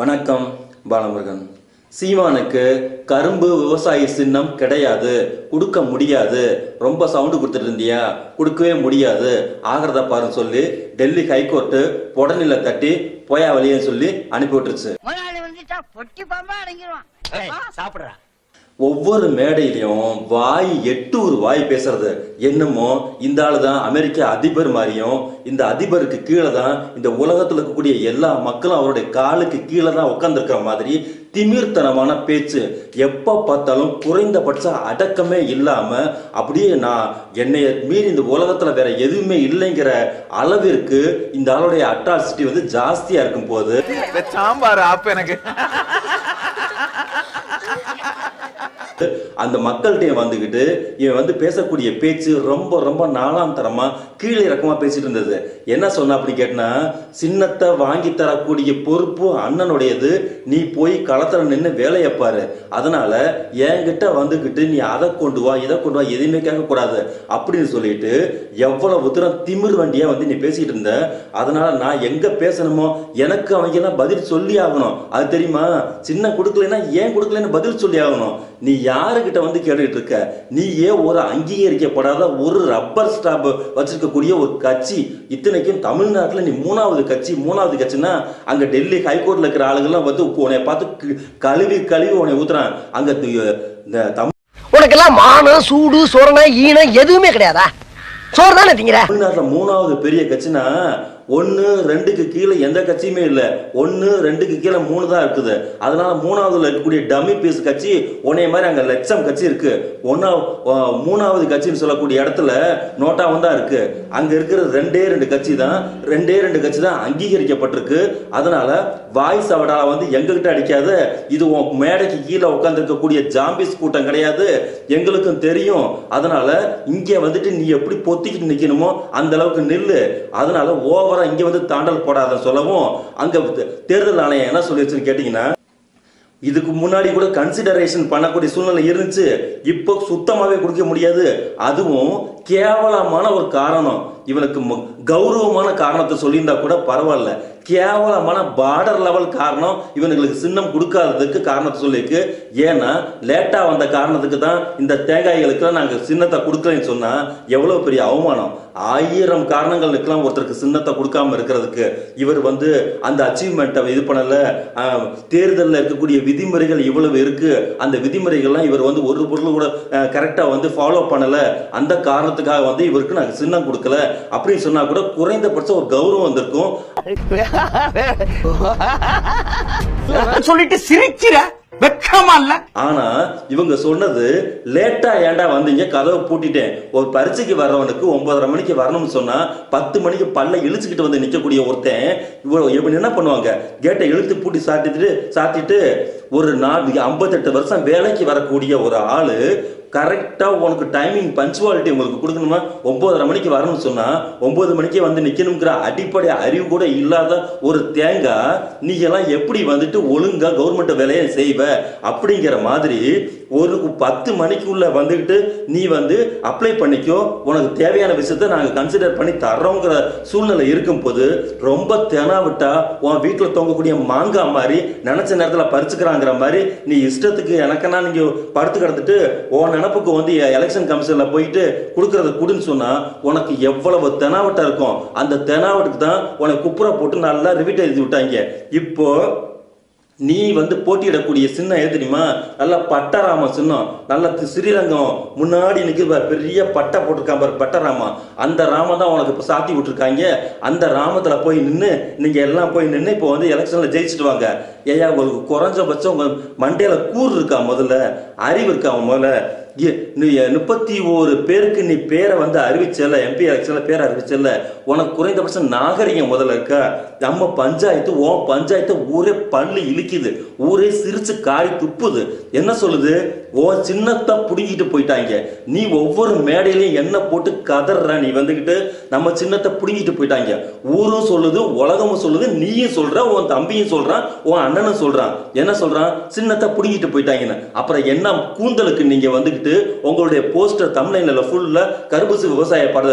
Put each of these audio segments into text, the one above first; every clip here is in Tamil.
வணக்கம் பாலமுருகன். சீமானுக்கு கரும்பு விவசாயி சின்னம் கிடையாது, கொடுக்க முடியாது. ரொம்ப சவுண்டு கொடுத்துட்டு இருந்தியா, கொடுக்கவே முடியாது, ஆகிறத பாருன்னு சொல்லி டெல்லி ஹைகோர்ட்டு உடனில தட்டி போயா வழியன்னு சொல்லி அனுப்பி விட்டுருச்சு. ஒவ்வொரு மேடையிலையும் வாய் 800 வாய் பேசுறது. என்னமோ இந்த ஆளு தான் அமெரிக்க அதிபர் மாதிரியும், இந்த அதிபருக்கு கீழே தான் இந்த உலகத்தில் இருக்கக்கூடிய எல்லா மக்களும் அவருடைய காலுக்கு கீழே தான் உட்கார்ந்துருக்கிற மாதிரி திமிர்த்தனமான பேச்சு. எப்ப பார்த்தாலும் குறைந்தபட்ச அடக்கமே இல்லாம அப்படியே நான் என்னைய மீறி இந்த உலகத்துல வேற எதுவுமே இல்லைங்கிற அளவிற்கு இந்த ஆளுடைய அட்ராசிட்டி வந்து ஜாஸ்தியா இருக்கும் போது சாம்பார் ஆப் எனக்கு அந்த மக்கள்கிட்ட வந்துகிட்டு இவன் வந்து பேசக்கூடிய பேச்சு ரொம்ப ரொம்ப நாலாம் தரமா கீழே இறக்கமா பேசிட்டு இருந்தது. என்ன சொன்ன அப்படி கேட்டனா, சின்னத்தை வாங்கி தரக்கூடிய பொறுப்பு அண்ணனுடையது, நீ போய் களத்துல நின்று வேலையை பாரு, அதனால என்கிட்ட வந்துகிட்டு நீ அதை கொண்டு வா இதை கொண்டு வா எதுவுமே கேட்க கூடாது அப்படின்னு சொல்லிட்டு எவ்வளவு தூரம் திமிர் வண்டியா வந்து நீ பேசிட்டு இருந்த. அதனால நான் எங்க பேசணுமோ எனக்கு அவங்க எல்லாம் பதில் சொல்லி ஆகணும். அது தெரியுமா, சின்ன கொடுக்கலன்னா ஏன் கொடுக்கலன்னு பதில் சொல்லி ஆகணும். நீ யாருக்கிட்ட வந்து கேட்டுட்டு இருக்க? நீ ஏன் ஒரு அங்கீகரிக்கப்படாத ஒரு ரப்பர் ஸ்டாப் வச்சிருக்கக்கூடிய ஒரு கட்சி, இத்தனைக்கும் தமிழ்நாட்டில் நீ மூணாவது கட்சின்னா அங்க டெல்லி ஹைகோர்ட்ல இருக்கிற ஆளுங்கெல்லாம் வந்து உன்னை பார்த்து கழுவி உன்னை ஊத்துறான். அங்க உனக்கெல்லாம் மானம் சூடு சோரணை ஈனம் எதுவுமே கிடையாதா? சோறு தானே திங்கிற? தமிழ்நாட்டில் மூணாவது பெரிய கட்சினா 1, 2க்கு கீழே எந்த கட்சியுமே இல்லை. 1, 2க்கு கீழே 3 தான் இருக்குது. அதனால மூணாவதுல இருக்கக்கூடிய டம்மி பீஸ் கட்சி உன்னைய மாதிரி அங்க லட்சம் கட்சி இருக்கு. மூணாவது கட்சின்னு சொல்லக்கூடிய இடத்துல நோட்டா தான் இருக்கு. அங்க இருக்கிற 2 கட்சி தான் அங்கீகரிக்கப்பட்டிருக்கு. அதனால வாய் சவடா வந்து எங்ககிட்ட அடிக்காத. இது மேடைக்கு கீழே உட்கார்ந்து இருக்கக்கூடிய ஜாம்பிஸ் கூட்டம் கிடையாது, எங்களுக்கும் தெரியும். அதனால இங்க வந்துட்டு நீ எப்படி பொத்திக்கிட்டு நிக்கணுமோ அந்த அளவுக்கு நில்லு. அதனால ஓவரா இங்க வந்து தாண்டல் போடாத சொல்லவும் அங்க தேர்தல் ஆணையம் என்ன சொல்லிடுச்சுன்னு கேட்டீங்கன்னா, இதுக்கு முன்னாடி கூட கன்சிடரேஷன் பண்ணக்கூடிய சூழ்நிலை இருந்துச்சு, இப்போ சுத்தமாவே கொடுக்க முடியாது. அதுவும் கேவலமான ஒரு காரணம், இவனுக்கு கௌரவமான காரணத்தை சொல்லியிருந்தா கூட பரவாயில்ல, கேவலமான பார்டர் லெவல் காரணம் இவனுங்களுக்கு சின்னம் கொடுக்காததுக்கு காரணத்தை சொல்லிருக்கு. ஏன்னா லேட்டா வந்த காரணத்துக்கு தான் இந்த தேங்காய்களுக்கு நாங்க சின்னத்தை கொடுக்கலன்னு சொன்னா எவ்வளவு பெரிய அவமானம். 1000 காரணங்களுக்கெல்லாம் ஒருத்தருக்கு சின்னத்தை கொடுக்காம இருக்கிறதுக்கு இவர் வந்து அந்த அச்சீவ்மெண்ட்டை இது பண்ணல. தேர்தலில் இருக்கக்கூடிய விதிமுறைகள் இவ்வளவு இருக்கு, அந்த விதிமுறைகள்லாம் இவர் வந்து ஒரு பொருள் கூட கரெக்டா வந்து ஃபாலோ பண்ணல, அந்த காரணத்துக்காக வந்து இவருக்கு நாங்க சின்னம் கொடுக்கல அப்படின்னு சொன்னா கூட குறைந்தபட்சம் ஒரு கௌரவம் வந்திருக்கும். சொல்லிட்டு சிரிக்கிற வெக்கமா இல்ல? ஆனா இவங்க சொன்னது லேட்டா ஏண்டா வந்தீங்க, கதவை பூட்டிட்டேன். ஒரு பரீட்சைக்கு வர்றவனுக்கு 9:30 மணிக்கு வரணும்னு சொன்னா 10 மணிக்கு பல்ல இழுச்சுக்கிட்டு வந்து நிக்கக்கூடிய ஒருத்தன் இவன் என்ன பண்ணுவாங்க, கேட்டை இழுத்து பூட்டி சாத்திட்டு ஒரு 58 வருஷம் வேலைக்கு வரக்கூடிய ஒரு ஆளு கரெக்டா உனக்கு டைமிங் பஞ்சுவாலிட்டி உங்களுக்கு கொடுக்கணுமா, 9:30 மணிக்கு வரணும்னு சொன்னா 9 மணிக்கே வந்து நிக்கணுங்கிற அடிப்படை அறிவு கூட இல்லாத ஒரு தேங்காய் நீ எல்லாம் எப்படி வந்துட்டு ஒழுங்கா கவர்மெண்ட் வேலையை செய்வ அப்படிங்கிற மாதிரி ஒரு 10 மணிக்குள்ள வந்துட்டு நீ வந்து அப்ளை பண்ணிக்கோ, உனக்கு தேவையான விஷயத்த நாங்க கன்சிடர் பண்ணி தர்றோங்கிற சூழ்நிலை இருக்கும் போது ரொம்ப தெனாவிட்டா உன் வீட்டுல தொங்கக்கூடிய மாங்காய் மாதிரி நினைச்ச நேரத்துல பறிச்சுக்கிறாங்கிற மாதிரி நீ இஷ்டத்துக்கு எனக்குன்னா நீங்க படுத்து கிடந்துட்டு உன் நினப்புக்கு வந்து எலெக்ஷன் கமிஷன்ல போயிட்டு கொடுக்கறத குடுன்னு சொன்னா உனக்கு எவ்வளவு தெனாவட்டா இருக்கும். அந்த தெனாவட்டுக்கு தான் உனக்கு குப்புற போட்டு நல்லா ரிவிட் எழுதி விட்டாங்க. இப்போ நீ வந்து போட்டியிடக்கூடிய சின்னம் எது தெரியுமா, நல்ல பட்டராம சின்னம், நல்ல ஸ்ரீரங்கம் முன்னாடி நிற்கிற பெரிய பட்டை போட்டிருக்கான் பாரு பட்டராமா, அந்த ராம தான் உனக்கு இப்போ சாத்தி விட்டுருக்காங்க. அந்த ராமத்துல போய் நின்று நீங்க எல்லாம் போய் நின்று இப்போ வந்து எலெக்ஷன்ல ஜெயிச்சுட்டு வாங்க. ஏயா உங்களுக்கு குறைஞ்சபட்சம் உங்க மண்டையில கூறு இருக்கா, முதல்ல அறிவு இருக்கா? முதல்ல 31 பேருக்கு நீ பேரை வந்து அறிவிச்சல, எம்பி எலெக்ஷன்ல பேரை அறிவிச்சல, உனக்கு குறைந்தபட்சம் நாகரிகம் முதல்ல இருக்கா? நம்ம பஞ்சாயத்து உன் பஞ்சாயத்து ஊரே பள்ளி இழுக்குது, ஊரே சிரிச்சு காரி துப்புது. என்ன சொல்லுது, உன் சின்னத்தை புடுங்கிட்டு போயிட்டாங்க. நீ ஒவ்வொரு மேடையிலையும் என்ன போட்டு கதற, நீ வந்துகிட்டு நம்ம சின்னத்தை புடுங்கிட்டு போயிட்டாங்க. ஊரும் சொல்லுது, உலகமும் சொல்லுது, நீயும் சொல்ற, உன் தம்பியும் சொல்றான், உன் அண்ணனும் சொல்றான். என்ன சொல்றான், சின்னத்தை புடுங்கிட்டு போயிட்டாங்கன்னு. அப்புறம் என்ன கூந்தலுக்கு நீங்க வந்துகிட்டு வந்துக்கிட்டு உங்களுடைய போஸ்டர் தம்ப்லைன்ல ஃபுல்லா கரும்புசு விவசாய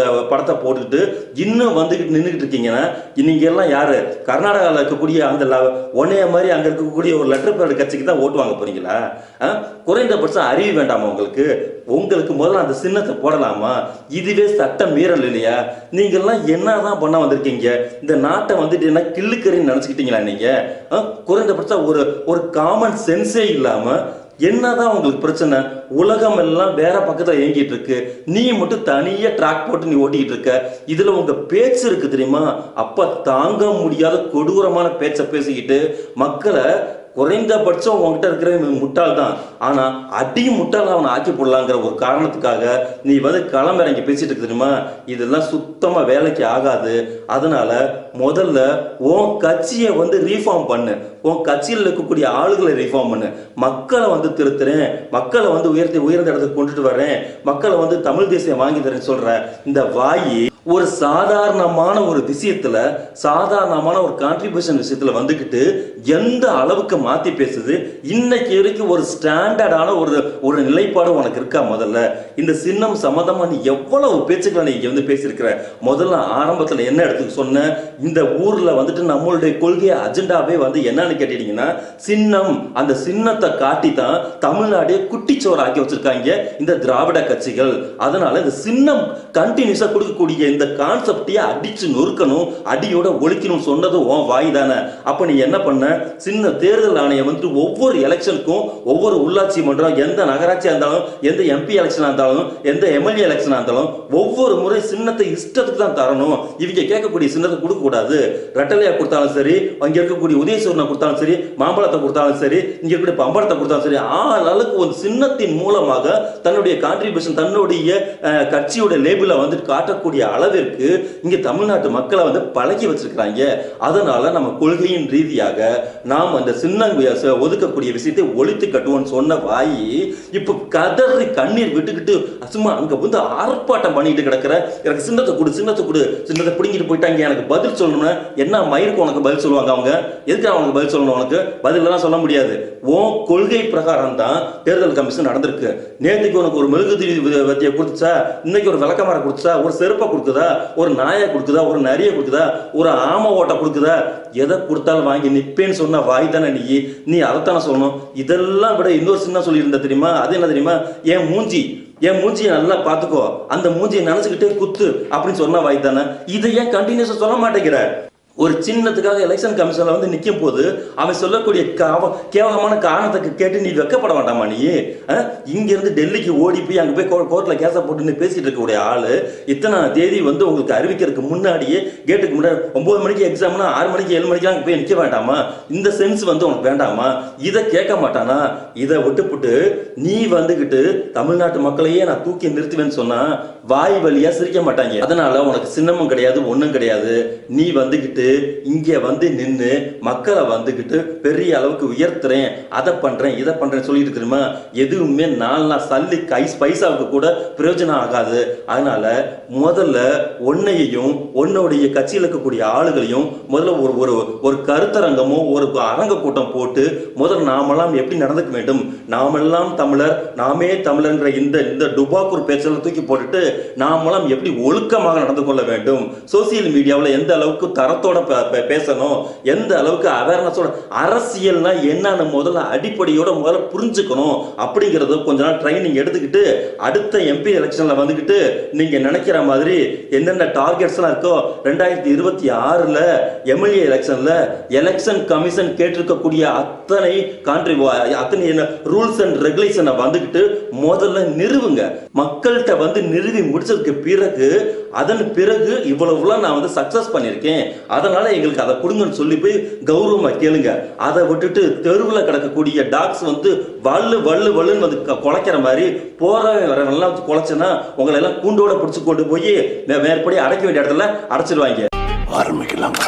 படத்தை போட்டுக்கிட்டு இன்னும் வந்துக்கிட்டு நின்றுக்கிட்டு இருக்கீங்கன்னா நீங்க எல்லாம் யாரு? கர்நாடகாவில் இருக்கக்கூடிய அந்த ஒன்னைய மாதிரி அங்க இருக்கக்கூடிய ஒரு லெட்டர் பேட் கட்சிக்கு தான் ஓட்டு வாங்க போறீங்களா? குறைந்தபட்சம் அறிவு வேண்டாமா உங்களுக்கு? உங்களுக்கு முதல்ல அந்த சின்னத்தை போடலாமா? இதுவே சட்ட மீறல் இல்லையா? நீங்க எல்லாம் என்னதான் பண்ண வந்திருக்கீங்க? இந்த நாட்டை வந்துட்டு என்ன கிள்ளுக்கறின்னு நினைச்சுக்கிட்டீங்களா நீங்க? குறைந்தபட்சம் ஒரு காமன் சென்ஸே இல்லாம என்னதான் உங்களுக்கு பிரச்சனை? உலகம் எல்லாம் வேற பக்கத்துல இயங்கிட்டு இருக்கு, நீ மட்டும் தனியா டிராக் போட்டு நீ ஓட்டிக்கிட்டு இருக்க. இதுல உங்க பேச்சு இருக்கு தெரியுமா? அப்ப தாங்க முடியாத கொடூரமான பேச்சை பேசிக்கிட்டு மக்களை குறைந்தபட்சம் உங்ககிட்ட இருக்கிற முட்டாள் தான், ஆனா அடி முட்டாள் அவனை ஆக்கி போடலாங்கிற ஒரு காரணத்துக்காக நீ வந்து களமிறங்கி பேசிட்டு இருக்கு தெரியுமா? இதெல்லாம் சுத்தமா வேலைக்கு ஆகாது. அதனால முதல்ல உன் கட்சியை வந்து ரீஃபார்ம் பண்ணு, உன் கட்சியில் இருக்கக்கூடிய ஆளுகளை ரீஃபார்ம் பண்ணு. மக்களை வந்து திருத்துறேன், மக்களை வந்து உயர்ந்த இடத்துக்கு கொண்டுட்டு வர்றேன், மக்களை வந்து தமிழ் தேசியம் வாங்கி தரேன்னு சொல்ற இந்த வாயி ஒரு சாதாரணமான ஒரு விஷயத்துல, சாதாரணமான ஒரு கான்ட்ரிபியூஷன் விஷயத்துல வந்துகிட்டு எந்த அளவுக்கு மாத்தி பேசுது. இன்னைக்கு வரைக்கும் ஒரு ஸ்டாண்டர்டான ஒரு நிலைப்பாடு உனக்கு இருக்கா? முதல்ல இந்த சின்னம் சம்பந்தமா நீ எவ்வளவு பேச்சுக்களை நீ வந்து பேசியிருக்கிற. முதல்ல ஆரம்பத்துல என்ன எடுத்துக்க சொன்ன? இந்த ஊர்ல வந்துட்டு நம்மளுடைய கொள்கை அஜெண்டாவே வந்து என்னன்னு கேட்டீங்கன்னா சின்னம். அந்த சின்னத்தை காட்டி தான் தமிழ்நாடே குட்டிச்சோறு ஆக்கி வச்சிருக்காங்க இந்த திராவிட கட்சிகள். அதனால இந்த சின்னம் கண்டினியூஸா கொடுக்கக்கூடிய இந்த கான்செப்டையே அடிச்சு நொறுக்கணும், அடியோட ஒழிக்கணும் சொன்னது உன் வாய் தானே. அப்ப நீ என்ன பண்ண? சின்ன தேர்தல் ஆணையம் வந்து ஒவ்வொரு எலெக்ஷனுக்கும் ஒவ்வொரு உள்ளாட்சி மன்றம், எந்த நகராட்சியா இருந்தாலும், எந்த எம்பி எலெக்ஷனா இருந்தாலும், எந்த எம்எல்ஏ எலெக்ஷனா இருந்தாலும் ஒவ்வொரு முறை சின்னத்தை இஷ்டத்துக்கு தான் தரணும். இவங்க கேட்கக்கூடிய சின்னத்தை கொடுக்க கூடாது. ரெட்டலையா கொடுத்தாலும் சரி, அங்க இருக்கக்கூடிய உதயசூரனை கொடுத்தாலும் சரி, மாம்பழத்தை கொடுத்தாலும் சரி, இங்க இருக்கக்கூடிய பம்பளத்தை கொடுத்தாலும் சரி, ஆளுக்கு ஒரு சின்னத்தின் மூலமாக தன்னுடைய கான்ட்ரிபியூஷன், தன்னுடைய கட்சியோட லேபிளை வந்து காட்டக்கூடிய அளவிற்கு இங்க தமிழ்நாட்டு மக்களை வந்து பழகி வச்சிருக்காங்க. அதனால நம்ம கொள்கையின் ரீதியாக நாம் அந்த சின்ன ஒதுக்கக்கூடிய விஷயத்தை ஒழித்து கட்டுவோம் சொன்ன வாயி இப்ப கதறி கண்ணீர் விட்டுக்கிட்டு சும்மா அங்க வந்து ஆர்ப்பாட்டம் பண்ணிட்டு கிடக்கிற. எனக்கு சின்னத்தை கொடு, சின்னத்தை கொடு, சின்னத்தை பிடிங்கிட்டு போயிட்டாங்க, எனக்கு பதில் சொல்லணும்னா என்ன மயிருக்கு உனக்கு பதில் சொல்லுவாங்க? அவங்க எதுக்கு அவனுக்கு பதில் சொல்லணும்? உனக்கு பதில் எல்லாம் சொல்ல முடியாது. உன் கொள்கை பிரகாரம் தான் தேர்தல் கமிஷன் நடந்திருக்கு. நேற்றுக்கு உனக்கு ஒரு மெழுகுதிரி வத்தியை கொடுத்துச்சா? இன்னைக்கு ஒரு விளக்கமாற கொடுத்துச்சா? ஒரு செருப்பை கொடுக்குதா? ஒரு நாயை கொடுக்குதா? ஒரு நரியை கொடுக்குதா? ஒரு ஆம ஓட்டை கொடுக்குதா? எதை கொடுத்தாலும் வாங்கி நிப்பேன்னு சொன்ன வாய் தானே நீ அதைத்தானே சொல்லணும். இதெல்லாம் விட இன்னொரு சின்ன சொல்லி இருந்த தெரியுமா? அது என்ன தெரியுமா? என் மூஞ்சியை நல்லா பார்த்துக்கோ, அந்த மூஞ்சியை நினைச்சுக்கிட்டே குத்து அப்படின்னு சொன்ன வாய் தானே. இதை ஏன் கண்டினியூஸா சொல்ல மாட்டேங்கிற? ஒரு சின்னத்துக்காக எலெக்ஷன் கமிஷன்ல வந்து நிற்கும் போது அவன் சொல்லக்கூடிய கேவலமான காரணத்துக்கு கேட்டு நீ வெக்கப்பட வேண்டாமா? நீ இங்க இருந்து டெல்லிக்கு ஓடி போய் அங்க போய் கோர்ட்ல கேஸ போட்டு பேசிட்டு இருக்கக்கூடிய ஆளு இத்தனை தேதி வந்து உங்களுக்கு அறிவிக்கிறதுக்கு முன்னாடியே கேட்டுக்கு முன்னாடி 9 மணிக்கு எக்ஸாம்னா 6 மணிக்கு 7 மணிக்கு அங்க போய் நிக்க வேண்டாமா? இந்த சென்ஸ் வந்து உனக்கு வேண்டாமா? இதை கேட்க மாட்டானா? இதை விட்டுப்புட்டு நீ வந்துகிட்டு தமிழ்நாட்டு மக்களையே நான் தூக்கி நிறுத்துவேன்னு சொன்னா வாய் வழியா சிரிக்க மாட்டாங்க. அதனால உனக்கு சின்னமும் கிடையாது, ஒண்ணும் கிடையாது. நீ வந்துகிட்டு இங்க வந்து நின்னு மக்களை வந்துகிட்டு பெரிய அளவுக்கு உயர்த்துறேன், அதை பண்றேன், இதை பண்றேன் சொல்லிட்டு தெரியுமா? எதுவுமே 4 நாள் சல்லி பைசாவுக்கு கூட பிரயோஜனம் ஆகாது. அதனால முதல்ல உன்னையையும் உன்னுடைய கட்சியில் இருக்கக்கூடிய ஆளுகளையும் முதல்ல ஒரு கருத்தரங்கமோ ஒரு அரங்க கூட்டம் போட்டு முதல்ல நாமெல்லாம் எப்படி நடந்துக்க வேண்டும், நாமெல்லாம் தமிழர், நாமே தமிழர் இந்த டுபாக்கூர் பேச்செல்லாம் தூக்கி போட்டுட்டு நாமெல்லாம் எப்படி ஒழுக்கமாக நடந்து கொள்ள வேண்டும், சோசியல் மீடியாவில் எந்த அளவுக்கு தரத்தோட பேசணும், எந்த அளவுக்கு அவேர்னஸோட, அரசியல்னா என்னன்னு முதல்ல அடிப்படையோட முதல்ல புரிஞ்சுக்கணும் அப்படிங்கறத கொஞ்ச நாள் ட்ரைனிங் எடுத்துக்கிட்டு அடுத்த எம்பி எலெக்ஷன்ல வந்துகிட்டு நீங்க நினைக்கிற மாதிரி என்னென்ன டார்கெட்ஸ் எல்லாம் இருக்கோ 2026ல எம்எல்ஏ எலெக்ஷன்ல எலெக்ஷன் கமிஷன் கேட்டிருக்கக்கூடிய அத்தனை ரூல்ஸ் அண்ட் ரெகுலேஷனை வந்துகிட்டு முதல்ல நிறுவுங்க. மக்கள்கிட்ட வந்து நிறுவி முடிச்சதுக்கு பிறகு அதன் பிறகு இவ்வளவுலாம் நான் வந்து சக்சஸ் பண்ணிருக்கேன், அதனால எங்களுக்கு அதை கொடுங்கன்னு சொல்லி போய் கௌரவமா கேளுங்க. அதை விட்டுட்டு தெருவில் கிடக்கக்கூடிய டாக்ஸ் வந்து வள்ளுன்னு வந்து குலைக்கிற மாதிரி போறவங்க குலைச்சுன்னா உங்களை எல்லாம் கூண்டோட பிடிச்சு கொண்டு போய் மேற்படி அடைக்க வேண்டிய இடத்துல அடைச்சிடுவாங்க. ஆரம்பிக்கலாம்.